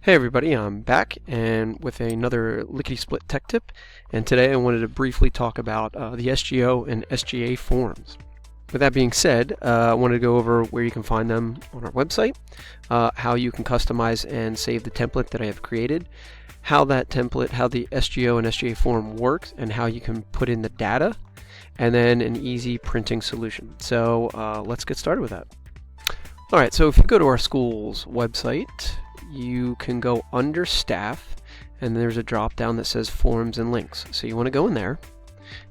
Hey everybody, I'm back and with another Licity-Split tech tip, and today I wanted to briefly talk about the SGO and SGA forms. With that being said, I wanted to go over where you can find them on our website, how you can customize and save the template that I have created, how the SGO and SGA form works, and how you can put in the data, and then an easy printing solution. So let's get started with that. Alright, so if you go to our school's website, you can go under staff and there's a drop down that says forms and links. So you want to go in there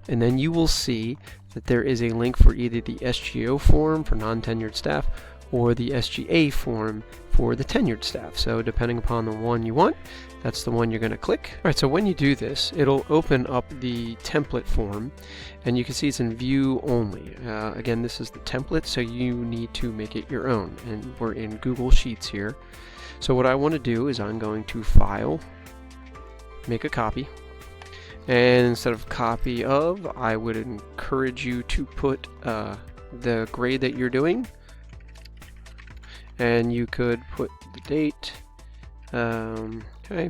and then you will see that there is a link for either the SGO form for non-tenured staff or the SGA form for the tenured staff. So depending upon the one you want, that's the one you're going to click. Alright, so when you do this, it'll open up the template form and you can see it's in view only. Again, this is the template, so you need to make it your own, and we're in Google Sheets here. So what I want to do is I'm going to File, make a copy, and instead of copy of, I would encourage you to put the grade that you're doing, and you could put the date, okay,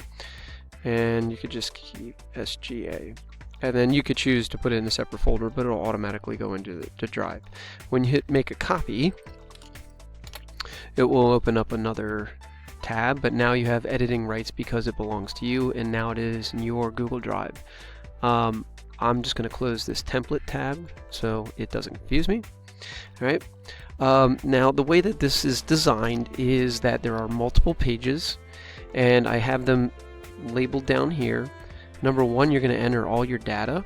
and you could just keep SGA. And then you could choose to put it in a separate folder, but it'll automatically go into the drive. When you hit make a copy, it will open up another tab, but now you have editing rights because it belongs to you, and now it is in your Google Drive. I'm just going to close this template tab so it doesn't confuse me. Alright, now the way that this is designed is that there are multiple pages, and I have them labeled down here. Number one, you're going to enter all your data,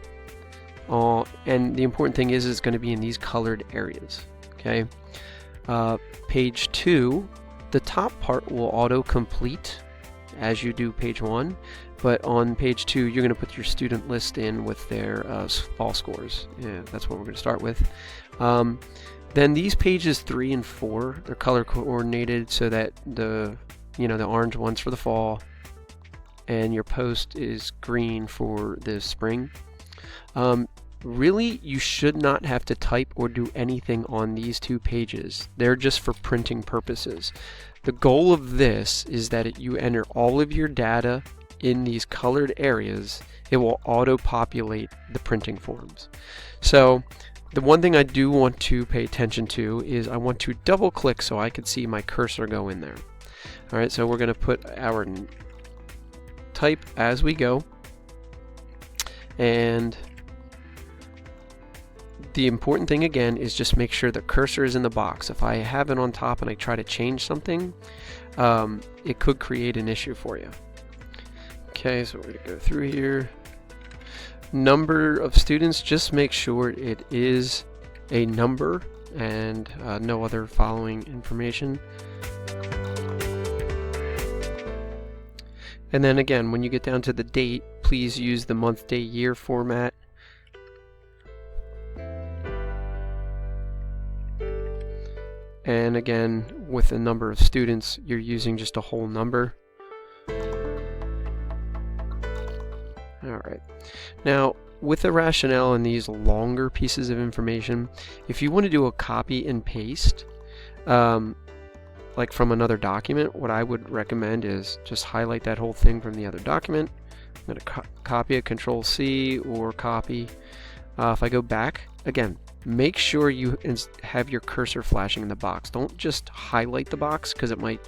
and the important thing is it's going to be in these colored areas. Okay, page 2, the top part will auto-complete as you do page 1, but on page 2 you're going to put your student list in with their all scores. Yeah, that's what we're going to start with. Then these pages 3 and 4, they're color coordinated so that the orange one's for the fall and your post is green for the spring. Really, you should not have to type or do anything on these two pages. They're just for printing purposes. The goal of this is that you enter all of your data in these colored areas. It will auto-populate the printing forms. So the one thing I do want to pay attention to is I want to double click so I can see my cursor go in there. Alright, so we're going to put our type as we go, and the important thing again is just make sure the cursor is in the box. If I have it on top and I try to change something, it could create an issue for you. Okay, so we're going to go through here. Number of students, just make sure it is a number and no other following information. And then again, when you get down to the date, please use the month, day, year format. And again, with the number of students, you're using just a whole number. Alright. Now, with the rationale in these longer pieces of information, if you want to do a copy and paste, like from another document, what I would recommend is just highlight that whole thing from the other document. I'm going to copy it, Control C or copy. If I go back, again, make sure you have your cursor flashing in the box. Don't just highlight the box because it might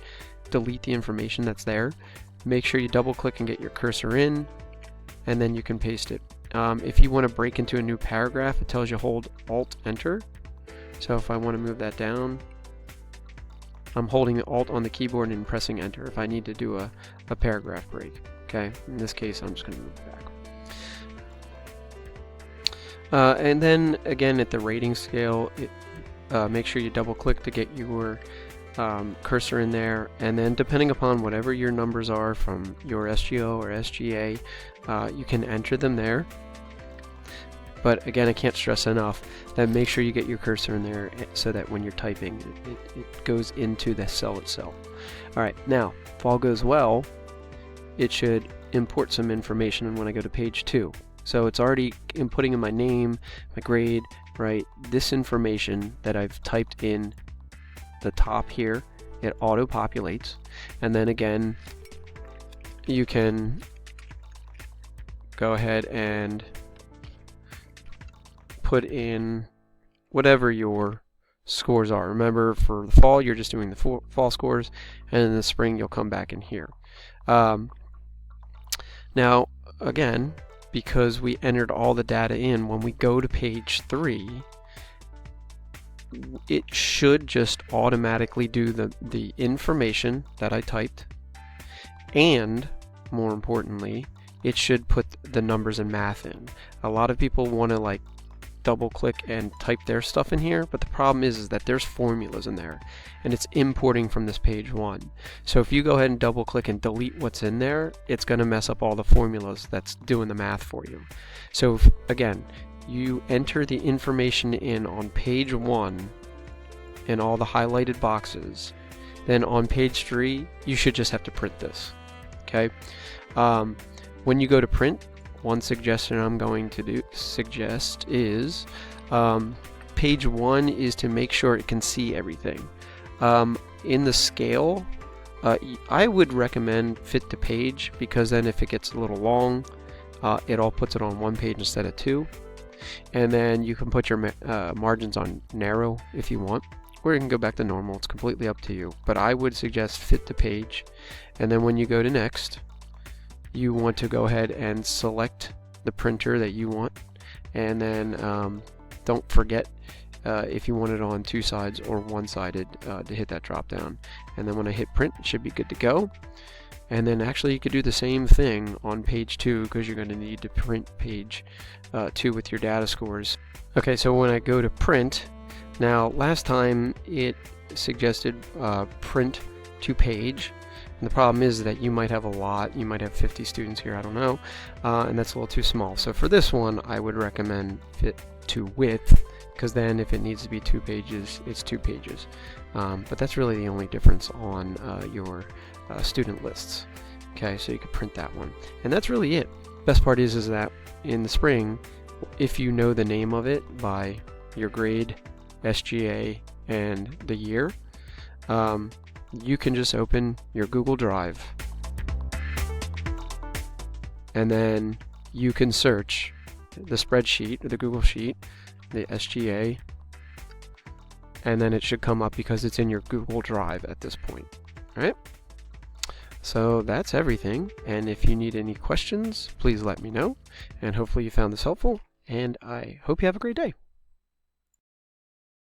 delete the information that's there. Make sure you double click and get your cursor in, and then you can paste it. If you want to break into a new paragraph, it tells you hold Alt Enter. So if I want to move that down, I'm holding Alt on the keyboard and pressing Enter if I need to do a paragraph break. Okay, in this case I'm just going to move it back. And then again at the rating scale, make sure you double click to get your cursor in there, and then depending upon whatever your numbers are from your SGO or SGA, you can enter them there. But again, I can't stress enough that make sure you get your cursor in there so that when you're typing, it goes into the cell itself. Alright, now, if all goes well, it should import some information, and when I go to page 2. So it's already inputting in my name, my grade, right? This information that I've typed in the top here, it auto-populates, and then again, you can go ahead and put in whatever your scores are. Remember, for the fall, you're just doing the fall scores, and in the spring, you'll come back in here. Now, again, because we entered all the data in, when we go to page 3, it should just automatically do the information that I typed, and more importantly, it should put the numbers and math in. A lot of people want to like double click and type their stuff in here, but the problem is that there's formulas in there and it's importing from this page 1. So if you go ahead and double click and delete what's in there, it's going to mess up all the formulas that's doing the math for you. So if, again, you enter the information in on page 1 in all the highlighted boxes, then on page 3 you should just have to print this. Okay, when you go to print, one suggestion I'm going to suggest is page 1 is to make sure it can see everything. In the scale, I would recommend fit to page, because then if it gets a little long, it all puts it on one page instead of 2. And then you can put your margins on narrow if you want, or you can go back to normal. It's completely up to you, but I would suggest fit to page. And then when you go to next, you want to go ahead and select the printer that you want, and then don't forget if you want it on 2 sides or one-sided to hit that drop down. And then when I hit print, it should be good to go. And then actually you could do the same thing on page 2, because you're going to need to print page 2 with your data scores. Okay, so when I go to print, now last time it suggested print to page. And the problem is that you might have a lot, you might have 50 students here, I don't know, and that's a little too small. So for this one, I would recommend fit to width, because then if it needs to be 2 pages, it's 2 pages. But that's really the only difference on your student lists. Okay, so you could print that one. And that's really it. Best part is that in the spring, if you know the name of it by your grade, SGA, and the year, you can just open your Google Drive, and then you can search the spreadsheet or the Google Sheet, the SGA, and then it should come up because it's in your Google Drive at this point. Alright? So that's everything, and if you need any questions, please let me know, and hopefully you found this helpful, and I hope you have a great day.